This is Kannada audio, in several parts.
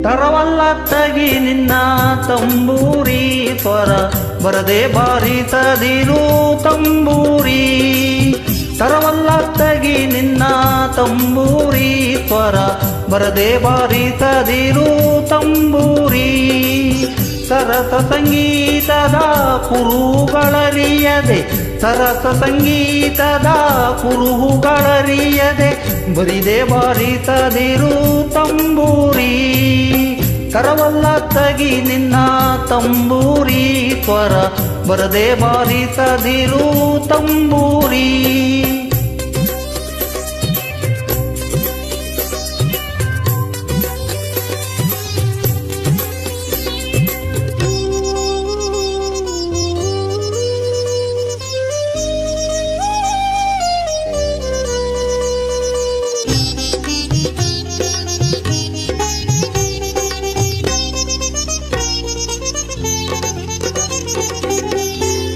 ತರವಲ್ಲ ತಗಿ ನಿನ್ನ ತಂಬೂರಿ ಸ್ವರ ಬರದೆ ಬಾರಿಸದಿರು ತಂಬೂರಿ ತರವಲ್ಲ ತಗಿ ನಿನ್ನ ತಂಬೂರಿ ಸ್ವರ ಬರದೆ ಬಾರಿಸದಿರು ತಂಬೂರಿ ಸರಸ ಸಂಗೀತದ ಕುರುಹುಗಳರಿಯದೆ ಸರಸ ಸಂಗೀತದ ಕುರುಹುಗಳರಿಯದೆ ಬರಿದೆ ಬಾರಿಸದಿರು ತಂಬೂರಿ ತರವಲ್ಲ ತಗಿ ನಿನ್ನ ತಂಬೂರಿ ಸ್ವರ ಬರದೆ ಬಾರಿಸದಿರು ತಂಬೂರಿ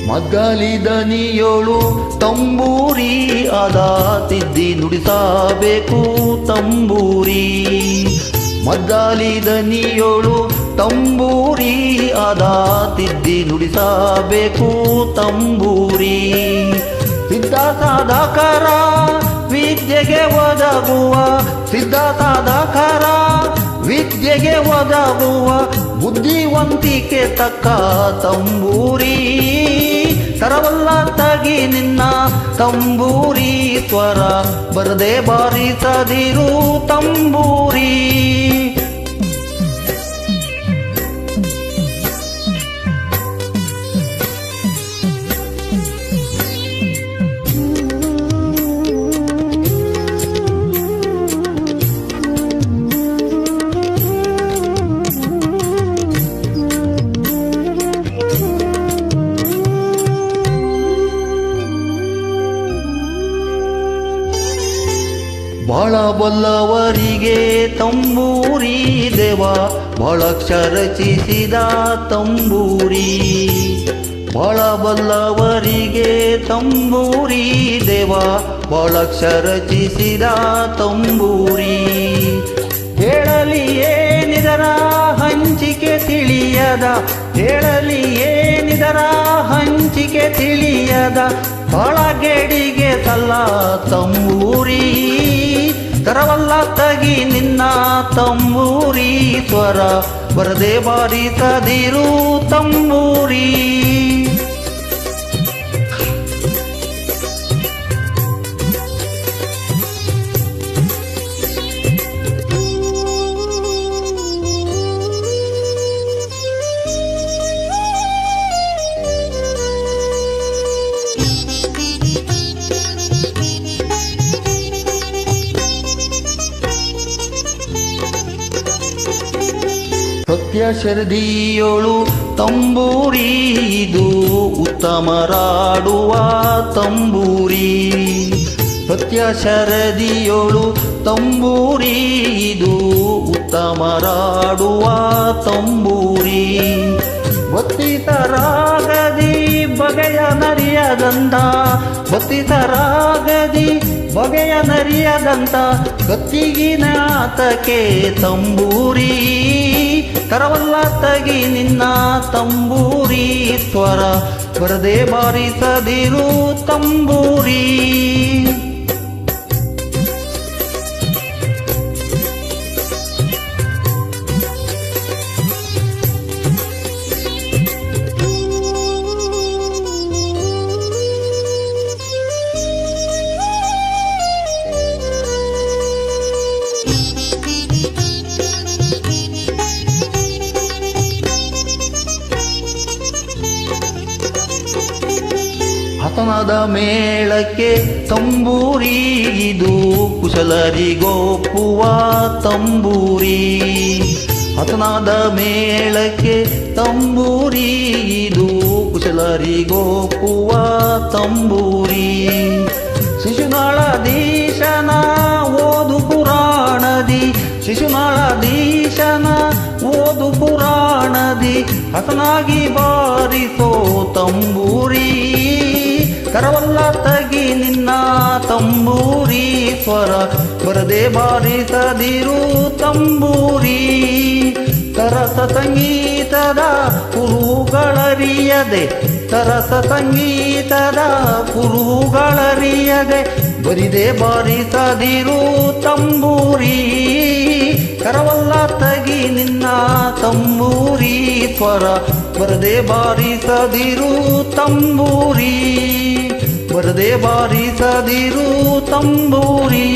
ಮಗ್ಗಲಿ ದನಿಯೋಳು ತಂಬೂರಿ ಅದ ತಿದ್ದಿ ನುಡಿಸಬೇಕು ತಂಬೂರಿ ಮಗ್ಗಲಿ ದನಿಯೋಳು ತಂಬೂರಿ ಅದ ತಿದ್ದಿ ನುಡಿಸಬೇಕು ತಂಬೂರಿ ಸಿದ್ಧ ಸಾಧಕರ ವಿದ್ಯೆಗೆ ಒದಗುವ ಸಿದ್ಧ ಸಾಧಕರ ವಿದ್ಯೆಗೆ ಒದಗುವ ಬುದ್ಧಿವಂತಿಕೆ ತಕ್ಕ ತಂಬೂರಿ ತರವಲ್ಲ ತಗಿ ನಿನ್ನ ತಂಬೂರಿ ಸ್ವರ ಬರದೆ ಬಾರಿಸದಿರು ತಂಬೂರಿ ಬಾಳ ಬಲ್ಲವರಿಗೆ ತಂಬೂರಿ ದೇವ ಬಾಳಕ್ಷರ ರಚಿಸಿದ ತಂಬೂರಿ ಬಾಳ ಬಲ್ಲವರಿಗೆ ತಂಬೂರಿ ದೇವ ಬಾಳಕ್ಷರ ರಚಿಸಿದ ತಂಬೂರಿ ಹೇಳಲಿ ಏನಿದರ ಹಂಚಿಕೆ ತಿಳಿಯದ ಹೇಳಲಿ ಏನಿದರ ಹಂಚಿಕೆ ತಿಳಿಯದ ಬಾಳಗೇಡಿಗೆ ತಲ್ಲ ತಂಬೂರಿ ತರವಲ್ಲ ತಗಿ ನಿನ್ನ ತಂಬೂರಿ ಸ್ವರ ಬರದೆ ಬಾರಿಸದಿರು ತಂಬೂರಿ ಸತ್ಯ ಶರದಿಯೋಳು ತಂಬೂರಿ ಇದು ಉತ್ತಮರಾಡುವ ತಂಬೂರಿ ಸತ್ಯ ಶರದಿಯೋಳು ತಂಬೂರಿ ಇದು ಉತ್ತಮರಾಡುವ ತಂಬೂರಿ ಬತ್ತಿತರಾಗದಿ ಬಗೆಯ ನರಿಯದಂತ ಬತ್ತಿತರಾಗದಿ ಬಗೆಯ ನರಿಯದಂತ ಗತ್ತಿಗಿನಾತಕ್ಕೆ ತಂಬೂರಿ ತರವಲ್ಲ ತಗಿ ನಿನ್ನ ತಂಬೂರಿ ಸ್ವರ ಬರದೆ ಬಾರಿಸದಿರು ತಂಬೂರಿ ಹಸನದ ಮೇಳಕ್ಕೆ ತಂಬೂರಿ ಇದು ಕುಶಲರಿಗೊಪ್ಪುವ ತಂಬೂರಿ ಹಸನದ ಮೇಳಕ್ಕೆ ತಂಬೂರಿ ಇದು ಕುಶಲರಿಗೊಪ್ಪುವ ತಂಬೂರಿ ಶಿಶುನಾಳಧೀಶನ ಓದು ಪುರಾಣದಿ ಶಿಶುನಾಳಧೀಶನ ಓದು ಪುರಾಣದಿ ಹಸನಾಗಿ ಬಾರಿಸೋ ತಂಬೂರಿ ಕರವಲ್ಲ ತಗಿ ನಿನ್ನ ತಂಬೂರಿ ಸ್ವರ ಬರದೆ ಬಾರಿಸದಿರು ತಂಬೂರಿ ಸರಸ ಸಂಗೀತದ ಕುರುಗಳರಿಯದೆ ಸರಸ ಸಂಗೀತದ ಕುರುಗಳರಿಯದೆ ಬರಿದೆ ಬಾರಿಸದಿರು ತಂಬೂರಿ ಕರವಲ್ಲ ತಗಿ ನಿನ್ನ ತಂಬೂರಿ ಸ್ವರ ಬರದೆ ಬಾರಿಸದಿರು ತಂಬೂರಿ ಬರದೆ ಬಾರಿಸದಿರು ತಂಬೂರಿ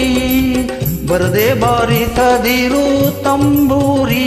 ಬರದೆ ಬಾರಿಸದಿರು ತಂಬೂರಿ